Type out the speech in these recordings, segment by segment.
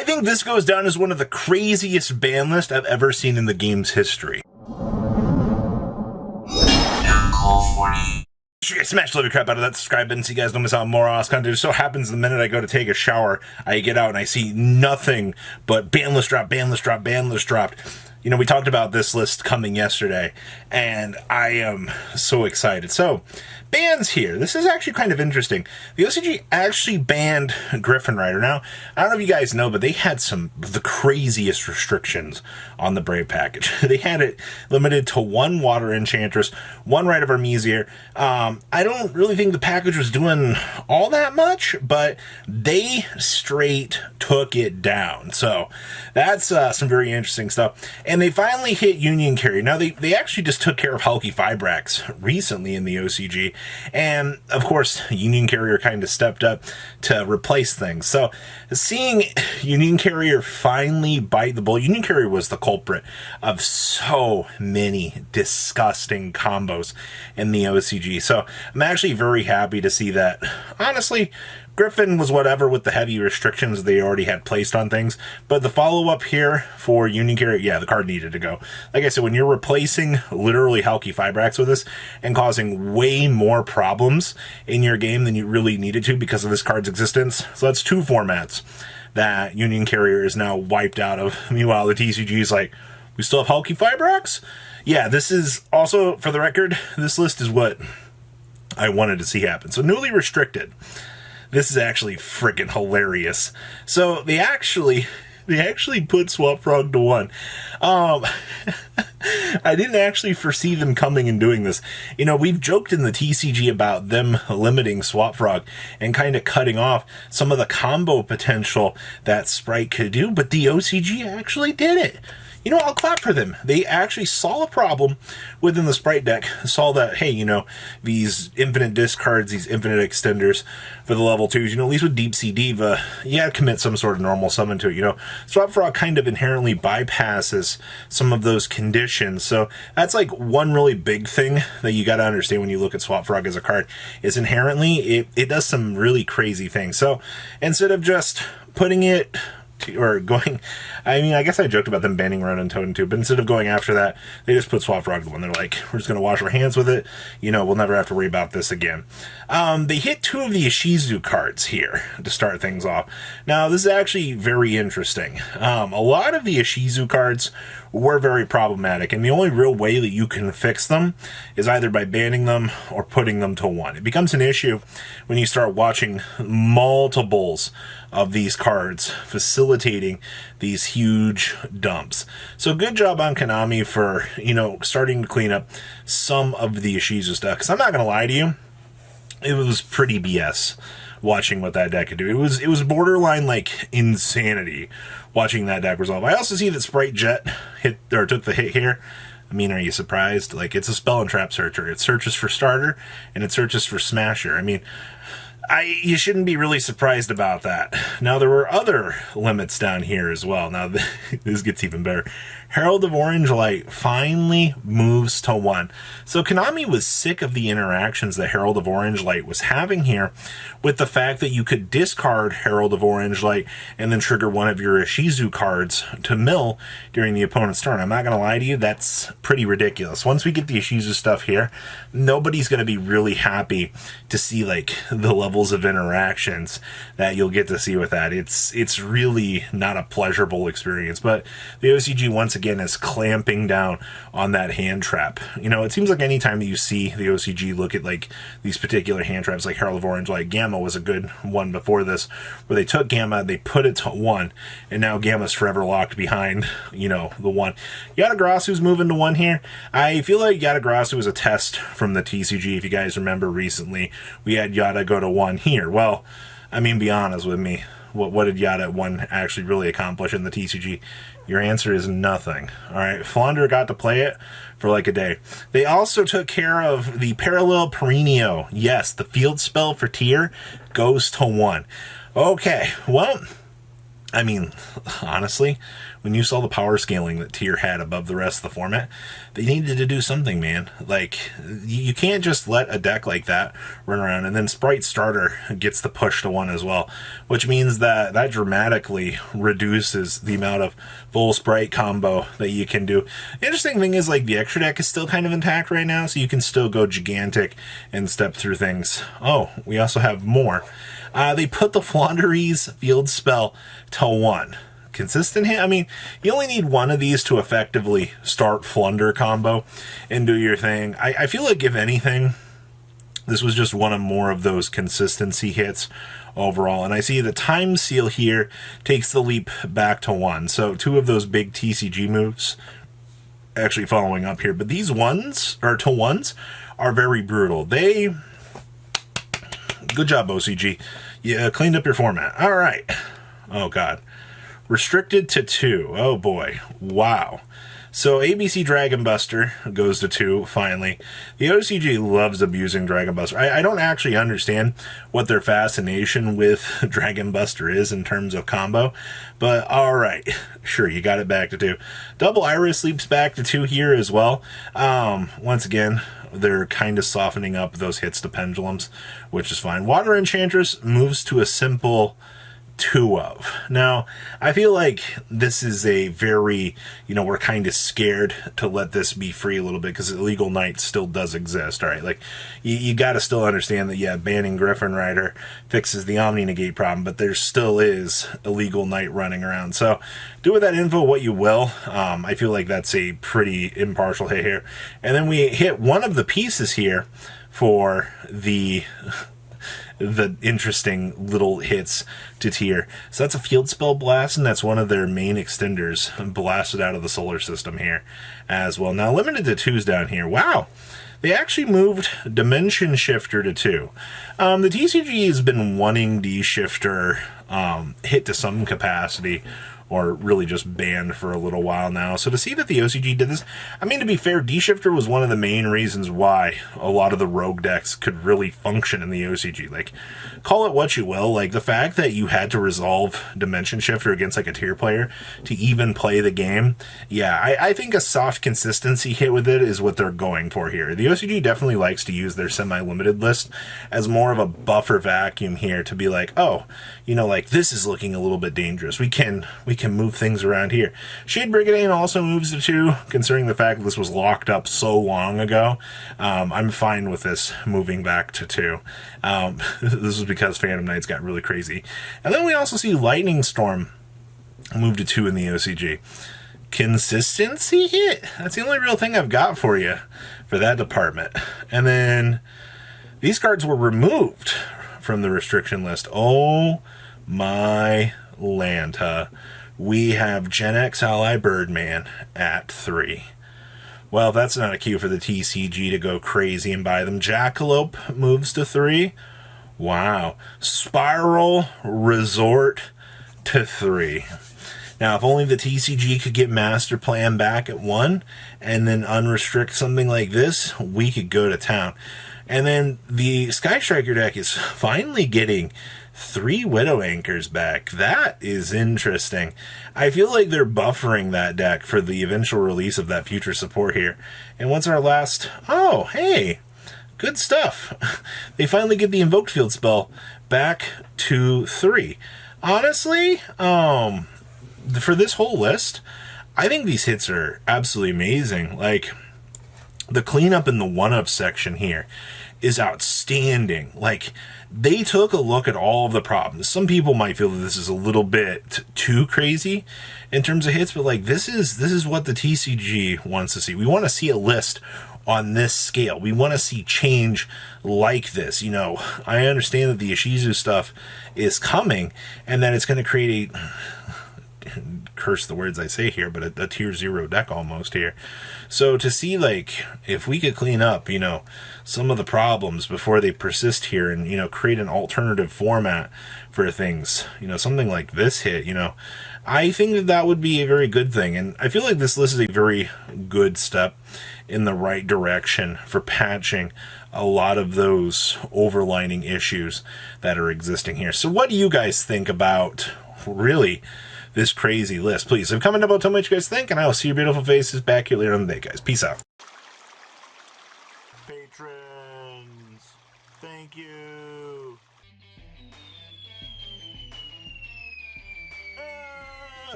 I think this goes down as one of the craziest ban lists I've ever seen in the game's history. Smash the living crap out of that subscribe button so you guys don't miss out on more awesome content. It just so happens the minute I go to take a shower, I get out and I see nothing but ban list drop, ban list drop, ban list dropped. You know, we talked about this list coming yesterday, and I am so excited. So, bans here. This is actually kind of interesting. The OCG actually banned Griffin Rider. Now, I don't know if you guys know, but they had some of the craziest restrictions on the Brave package. They had it limited to one Water Enchantress, one Rite of Armesier. I don't really think the package was doing all that much, but they straight took it down. So, that's some very interesting stuff. And they finally hit Union Carrier. Now, they actually just took care of Hulky Fibrax recently in the OCG. And, of course, Union Carrier kind of stepped up to replace things. So, seeing Union Carrier finally bite the bullet, Union Carrier was the culprit of so many disgusting combos in the OCG. So, I'm actually very happy to see that. Honestly, Griffin was whatever with the heavy restrictions they already had placed on things, but the follow-up here for Union Carrier, yeah, the card needed to go. Like I said, when you're replacing literally Hulky Fibrax with this and causing way more problems in your game than you really needed to because of this card's existence, so that's two formats that Union Carrier is now wiped out of. Meanwhile, the TCG is like, we still have Hulky Fibrax? Yeah, this is also, for the record, this list is what I wanted to see happen. So newly restricted. This is actually freaking hilarious. So they actually put Swap Frog to 1. I didn't actually foresee them coming and doing this. You know, we've joked in the TCG about them limiting Swap Frog and kind of cutting off some of the combo potential that Sprite could do, but the OCG actually did it. You know, I'll clap for them. They actually saw a problem within the Sprite deck, saw that, hey, you know, these infinite discards, these infinite extenders for the level 2s, you know, at least with Deep Sea Diva, you gotta commit some sort of normal summon to it, you know. Swap Frog kind of inherently bypasses some of those conditions, so that's like one really big thing that you gotta understand when you look at Swap Frog as a card, is inherently, it does some really crazy things. So, instead of just putting it or going, I mean, I guess I joked about them banning Ronin Totem too, but instead of going after that, they just put Swap Frog to 1. They're like, we're just going to wash our hands with it. You know, we'll never have to worry about this again. They hit 2 of the Ishizu cards here to start things off. Now, this is actually very interesting. A lot of the Ishizu cards were very problematic, and the only real way that you can fix them is either by banning them or putting them to 1. It becomes an issue when you start watching multiples of these cards facilitating these huge dumps. So good job on Konami for, you know, starting to clean up some of the Ishizu stuff, because I'm not going to lie to you, it was pretty BS watching what that deck could do. It was borderline like insanity watching that deck resolve. I also see that Sprite Jet took the hit here. I mean, are you surprised? Like, it's a spell and trap searcher. It searches for starter and it searches for smasher. I mean, you shouldn't be really surprised about that. Now, there were other limits down here as well. Now, this gets even better. Herald of Orange Light finally moves to 1. So Konami was sick of the interactions that Herald of Orange Light was having here with the fact that you could discard Herald of Orange Light and then trigger one of your Ishizu cards to mill during the opponent's turn. I'm not going to lie to you, that's pretty ridiculous. Once we get the Ishizu stuff here, nobody's going to be really happy to see like the levels of interactions that you'll get to see with that. It's really not a pleasurable experience, but the OCG once again is clamping down on that hand trap. You know, it seems like anytime that you see the OCG look at like these particular hand traps, like Herald of Orange, like Gamma was a good one before this, where they took Gamma, they put it to 1, and now Gamma's forever locked behind, you know, the 1. Yatagrasu's moving to 1 here. I feel like Yatagrasu was a test from the TCG. If you guys remember recently, we had Yata go to 1 here. Well, I mean, be honest with me. What did Yata at 1 actually really accomplish in the TCG? Your answer is nothing. Alright, Flounder got to play it for like a day. They also took care of the Parallel Perennial. Yes, the field spell for tier goes to 1. Okay, well, I mean, honestly, when you saw the power scaling that Tier had above the rest of the format, they needed to do something, man. Like, you can't just let a deck like that run around, and then Sprite Starter gets the push to 1 as well, which means that that dramatically reduces the amount of full Sprite combo that you can do. The interesting thing is, like, the extra deck is still kind of intact right now, so you can still go gigantic and step through things. Oh, we also have more. They put the Flaunderies field spell to 1. Consistent hit? I mean, you only need one of these to effectively start Flunder combo and do your thing. I feel like, if anything, this was just one of more of those consistency hits overall. And I see the Time Seal here takes the leap back to 1. So 2 of those big TCG moves actually following up here. But these ones, or to 1s, are very brutal. Good job, OCG. You cleaned up your format. All right. Oh, God. Restricted to 2. Oh, boy. Wow. So ABC Dragon Buster goes to 2, finally. The OCG loves abusing Dragon Buster. I don't actually understand what their fascination with Dragon Buster is in terms of combo, but all right. Sure, you got it back to 2. Double Iris leaps back to 2 here as well. Once again, they're kind of softening up those hits to pendulums, which is fine. Water Enchantress moves to a simple 2 of. Now, I feel like this is a very, we're kind of scared to let this be free a little bit because Illegal Knight still does exist, all right? Like, you got to still understand that, yeah, banning Griffin Rider fixes the Omni Negate problem, but there still is Illegal Knight running around. So, do with that info what you will. I feel like that's a pretty impartial hit here. And then we hit one of the pieces here for the interesting little hits to Tier. So that's a Field Spell Blast, and that's one of their main extenders blasted out of the solar system here as well. Now, limited to 2s down here. Wow. They actually moved Dimension Shifter to 2. The TCG has been wanting D-Shifter hit to some capacity, or really just banned for a little while now. So to see that the OCG did this, I mean, to be fair, D-Shifter was one of the main reasons why a lot of the rogue decks could really function in the OCG. Like, call it what you will, like, the fact that you had to resolve Dimension Shifter against, like, a Tier player to even play the game, yeah, I think a soft consistency hit with it is what they're going for here. The OCG definitely likes to use their semi-limited list as more of a buffer vacuum here to be like, oh, like, this is looking a little bit dangerous. We can move things around here. Shade Brigandine also moves to 2, considering the fact that this was locked up so long ago. I'm fine with this moving back to 2. This is because Phantom Knights got really crazy. And then we also see Lightning Storm move to 2 in the OCG. Consistency hit. That's the only real thing I've got for you for that department. And then these cards were removed from the restriction list. Oh my land, huh? We have Gen X Ally Birdman at 3. Well, that's not a cue for the TCG to go crazy and buy them. Jackalope moves to 3. Wow. Spiral Resort to 3. Now, if only the TCG could get Master Plan back at 1 and then unrestrict something like this, we could go to town. And then the Sky Striker deck is finally getting 3 Widow Anchors back. That is interesting. I feel like they're buffering that deck for the eventual release of that future support here. And what's our last? Oh, hey, good stuff. They finally get the Invoked Field spell back to 3. Honestly, for this whole list, I think these hits are absolutely amazing. Like, the cleanup in the 1-of section here is outstanding. Like, they took a look at all of the problems. Some people might feel that this is a little bit too crazy in terms of hits, but like, this is what the TCG wants to see. We want to see a list on this scale. We want to see change like this. I understand that the Ishizu stuff is coming and that it's going to create curse the words I say here, but a tier 0 deck almost here. So to see, like, if we could clean up, some of the problems before they persist here and, create an alternative format for things, something like this hit, I think that would be a very good thing. And I feel like this list is a very good step in the right direction for patching a lot of those overlining issues that are existing here. So what do you guys think about really this crazy list. Please, leave a comment about tell me what you guys think, and I will see your beautiful faces back here later on the day, guys. Peace out. Patrons, thank you.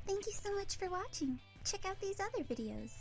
Thank you so much for watching. Check out these other videos.